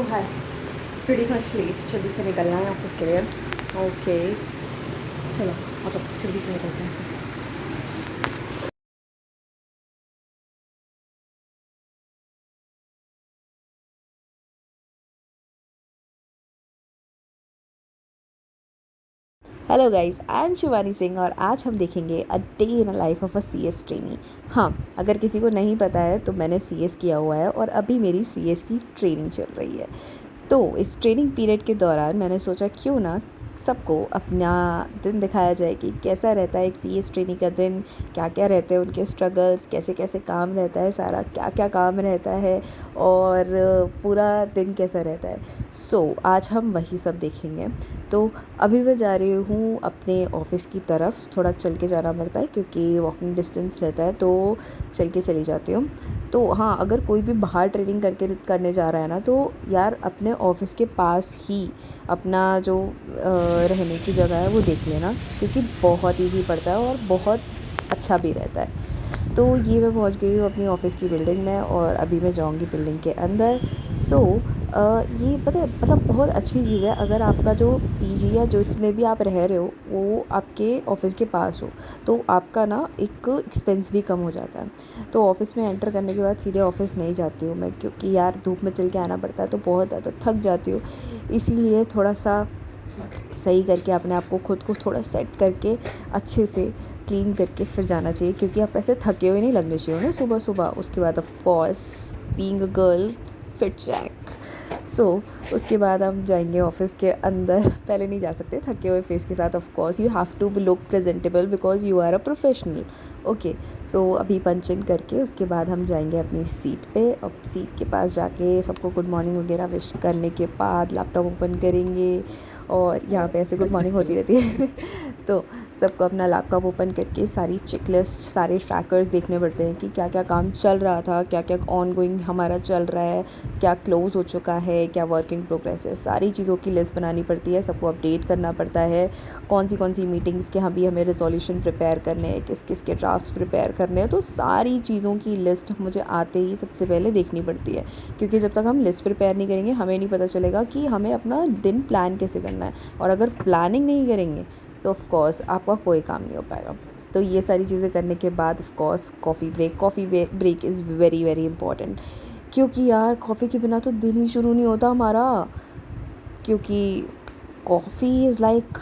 हाय, pretty much late, जल्दी से निकलना है ऑफिस के लिए। ओके, चलो आ जाओ, जल्दी से निकलते हैं। Hello guys, I am Shivani Singh और आज हम देखेंगे a day in a life of a CS trainee. हाँ, अगर किसी को नहीं पता है तो मैंने सीएस किया हुआ है और अभी मेरी सीएस की ट्रेनिंग चल रही है। तो इस ट्रेनिंग पीरियड के दौरान मैंने सोचा क्यों ना सबको अपना दिन दिखाया जाए कि कैसा रहता है एक सीएस ट्रेनी का दिन, क्या क्या रहते हैं उनके स्ट्रगल्स, कैसे कैसे काम रहता है, सारा क्या क्या काम रहता है और पूरा दिन कैसा रहता है। आज हम वही सब देखेंगे। तो अभी मैं जा रही हूँ अपने ऑफ़िस की तरफ, थोड़ा चल के जाना पड़ता है क्योंकि वॉकिंग डिस्टेंस रहता है, तो चल के चली जाती हूँ। तो हाँ, अगर कोई भी बाहर ट्रेनिंग करने जा रहा है ना, तो यार अपने ऑफ़िस के पास ही अपना जो रहने की जगह है वो देख लेना, क्योंकि बहुत ईज़ी पड़ता है और बहुत अच्छा भी रहता है। तो ये मैं पहुंच गई हूँ अपनी ऑफ़िस की बिल्डिंग में और अभी मैं जाऊंगी बिल्डिंग के अंदर। सो ये पता है, मतलब बहुत अच्छी चीज़ है अगर आपका जो पीजी या जो इसमें भी आप रह रहे हो वो आपके ऑफ़िस के पास हो, तो आपका ना एक एक्सपेंस भी कम हो जाता है। तो ऑफ़िस में एंटर करने के बाद सीधे ऑफ़िस नहीं जाती हूँ मैं, क्योंकि यार धूप में चल के आना पड़ता है तो बहुत ज़्यादा थक जाती हूँ। इसीलिए थोड़ा सा सही करके अपने आप को, खुद को थोड़ा सेट करके अच्छे से क्लीन करके फिर जाना चाहिए, क्योंकि आप ऐसे थके हुए नहीं लगने चाहिए ना सुबह सुबह। उसके बाद of course being a girl, fit check. So उसके बाद हम जाएंगे ऑफिस के अंदर। पहले नहीं जा सकते थके हुए फेस के साथ, of course you have to look presentable because you are a professional. Okay, so अभी पंच इन करके उसके बाद हम जाएंगे अपनी सीट पे। अब सीट के पास जाके सबको गुड मॉर्निंग वगैरह विश करने के बाद लैपटॉप ओपन करेंगे और यहाँ पे ऐसे गुड मॉर्निंग होती रहती है। तो सबको अपना लैपटॉप ओपन करके सारी चेक लिस्ट, सारे ट्रैकर्स देखने पड़ते हैं कि क्या क्या काम चल रहा था, क्या क्या ऑन गोइंग हमारा चल रहा है, क्या क्लोज हो चुका है, क्या वर्क इन प्रोग्रेस है। सारी चीज़ों की लिस्ट बनानी पड़ती है, सबको अपडेट करना पड़ता है कौन सी मीटिंग्स के भी हमें रेजोल्यूशन प्रिपेयर करने हैं, किस किस के ड्राफ्ट्स प्रिपेयर करने हैं। तो सारी चीज़ों की लिस्ट मुझे आते ही सबसे पहले देखनी पड़ती है, क्योंकि जब तक हम लिस्ट प्रिपेयर नहीं करेंगे हमें नहीं पता चलेगा कि हमें अपना दिन प्लान कैसे करना है। और अगर प्लानिंग नहीं करेंगे तो ऑफ कोर्स आपका कोई काम नहीं हो पाएगा। तो ये सारी चीज़ें करने के बाद of course coffee break is very very important, क्योंकि यार कॉफ़ी के बिना तो दिन ही शुरू नहीं होता हमारा। क्योंकि coffee is like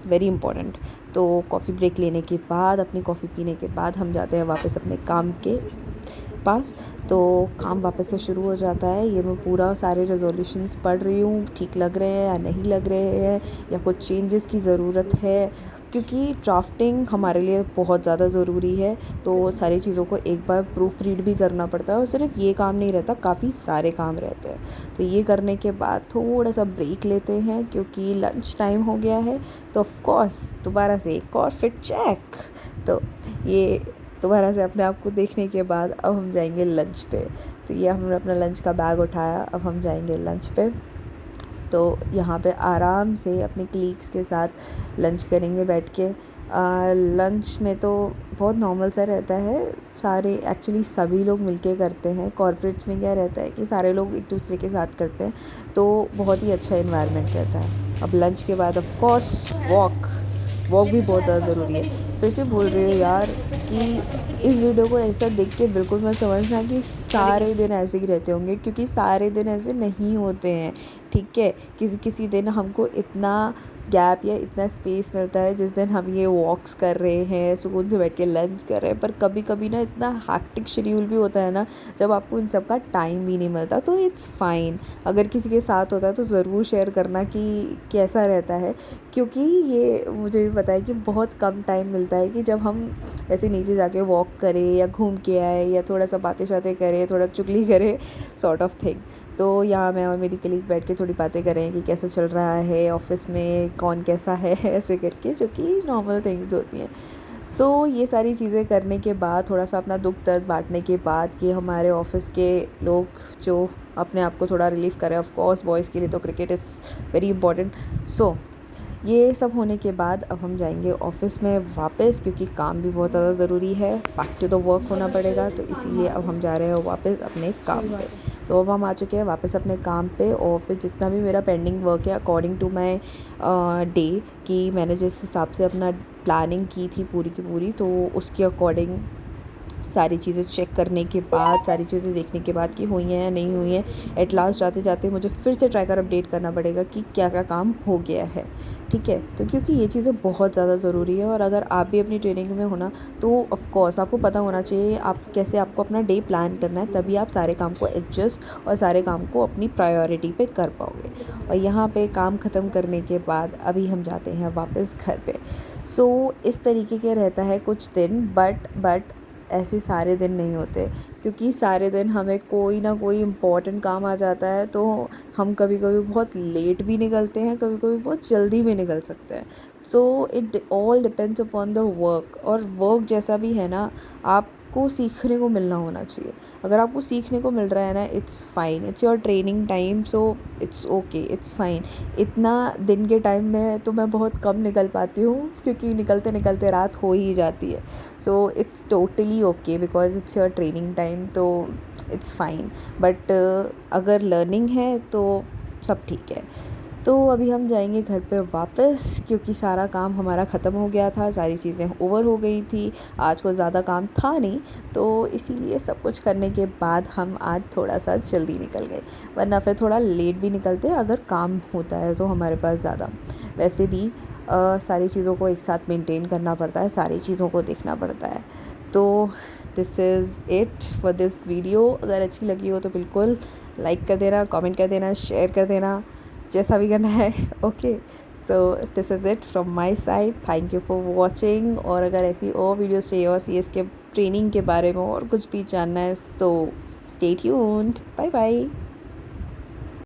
very important. तो कॉफ़ी ब्रेक लेने के बाद, अपनी कॉफ़ी पीने के बाद हम जाते हैं वापस अपने काम के पास। तो काम वापस से शुरू हो जाता है। ये मैं पूरा सारे रेजोल्यूशंस पढ़ रही हूँ, ठीक लग रहे हैं या नहीं लग रहे हैं, या कुछ चेंजेस की ज़रूरत है, क्योंकि ड्राफ्टिंग हमारे लिए बहुत ज़्यादा ज़रूरी है। तो सारी चीज़ों को एक बार प्रूफ रीड भी करना पड़ता है और सिर्फ ये काम नहीं रहता, काफ़ी सारे काम रहते हैं। तो ये करने के बाद थोड़ा सा ब्रेक लेते हैं क्योंकि लंच टाइम हो गया है। तो ऑफ कोर्स दोबारा से एक और फिट चेक। तो ये दोबारा से अपने आप को देखने के बाद अब हम जाएंगे लंच पे। तो ये हमने अपना लंच का बैग उठाया, अब हम जाएंगे लंच पे। तो यहाँ पे आराम से अपने कलीग्स के साथ लंच करेंगे बैठ के। लंच में तो बहुत नॉर्मल सा रहता है, सारे एक्चुअली सभी लोग मिलके करते हैं। कॉर्पोरेट्स में क्या रहता है कि सारे लोग एक दूसरे के साथ करते हैं, तो बहुत ही अच्छा इन्वायरमेंट रहता है। अब लंच के बाद ऑफ कोर्स वॉक वॉक भी बहुत ज़्यादा ज़रूरी है। फिर से बोल रही हूँ यार कि इस वीडियो को ऐसा देख के बिल्कुल मत समझना कि सारे दिन ऐसे ही रहते होंगे, क्योंकि सारे दिन ऐसे नहीं होते हैं। ठीक है, किसी किसी दिन हमको इतना गैप या इतना स्पेस मिलता है जिस दिन हम ये वॉक्स कर रहे हैं, सुकून से बैठ के लंच कर रहे हैं। पर कभी कभी ना इतना हैक्टिक शेड्यूल भी होता है ना, जब आपको इन सब का टाइम भी नहीं मिलता। तो इट्स फाइन, अगर किसी के साथ होता है तो ज़रूर शेयर करना कि कैसा रहता है, क्योंकि ये मुझे भी पता है कि बहुत कम टाइम मिलता है कि जब हम ऐसे नीचे जाके वॉक करें या घूम के आए या थोड़ा सा बातें शातें करें, थोड़ा चुगली करें, सॉर्ट ऑफ थिंग। तो यहाँ मैं और मेरी कलीग बैठ के थोड़ी बातें करें कि कैसा चल रहा है ऑफ़िस में, कौन कैसा है ऐसे करके, जो कि नॉर्मल थिंग्स होती हैं। ये सारी चीज़ें करने के बाद, थोड़ा सा अपना दुख दर्द बांटने के बाद, कि हमारे ऑफ़िस के लोग जो अपने आप को थोड़ा रिलीफ़ करें। ऑफ कोर्स बॉयज़ के लिए तो क्रिकेट इज़ वेरी इंपॉर्टेंट। ये सब होने के बाद अब हम जाएंगे ऑफ़िस में वापस, क्योंकि काम भी बहुत ज़्यादा ज़रूरी है, बैक टू द वर्क होना पड़ेगा। तो इसीलिए अब हम जा रहे हैं वापस अपने काम पे। तो अब हम आ चुके हैं वापस अपने काम पे, और फिर जितना भी मेरा पेंडिंग वर्क है अकॉर्डिंग टू माई डे, कि मैंने जिस हिसाब से अपना प्लानिंग की थी पूरी की पूरी, तो उसके अकॉर्डिंग सारी चीज़ें चेक करने के बाद, सारी चीज़ें देखने के बाद कि हुई हैं या नहीं हुई हैं, एट लास्ट जाते जाते मुझे फिर से ट्रैकर अपडेट करना पड़ेगा कि क्या क्या काम हो गया है। ठीक है, तो क्योंकि ये चीज़ें बहुत ज़्यादा ज़रूरी है, और अगर आप भी अपनी ट्रेनिंग में हो ना, तो ऑफ कोर्स आपको पता होना चाहिए आप कैसे आपको अपना डे प्लान करना है, तभी आप सारे काम को एडजस्ट और सारे काम को अपनी प्रायोरिटी पे कर पाओगे। और यहाँ पे काम ख़त्म करने के बाद अभी हम जाते हैं वापस घर पे। इस तरीके के रहता है कुछ दिन, बट ऐसे सारे दिन नहीं होते, क्योंकि सारे दिन हमें कोई ना कोई इम्पोर्टेंट काम आ जाता है, तो हम कभी कभी बहुत लेट भी निकलते हैं, कभी कभी बहुत जल्दी भी निकल सकते हैं। It all depends upon the work, और वर्क जैसा भी है ना, आपको सीखने को मिलना होना चाहिए। अगर आपको सीखने को मिल रहा है ना, it's fine, it's your training time, so it's okay, it's fine. इतना दिन के टाइम में तो मैं बहुत कम निकल पाती हूँ, क्योंकि निकलते निकलते रात हो ही जाती है। It's totally okay because it's your training time, तो इट्स फाइन। बट अगर लर्निंग है तो सब ठीक है। तो अभी हम जाएंगे घर पे वापस, क्योंकि सारा काम हमारा ख़त्म हो गया था, सारी चीज़ें ओवर हो गई थी, आज को ज़्यादा काम था नहीं, तो इसीलिए सब कुछ करने के बाद हम आज थोड़ा सा जल्दी निकल गए, वरना फिर थोड़ा लेट भी निकलते अगर काम होता है तो हमारे पास ज़्यादा। वैसे भी सारी चीज़ों को एक साथ मेंटेन करना पड़ता है, सारी चीज़ों को देखना पड़ता है। तो this is it for this video. अगर अच्छी लगी हो तो बिल्कुल लाइक कर देना, कमेंट कर देना, शेयर कर देना, जैसा भी करना है। Okay, so this is it from my side, thank you for watching. और अगर ऐसी और वीडियोस चाहिए और CS के ट्रेनिंग के बारे में और कुछ भी जानना है, so stay tuned, bye bye.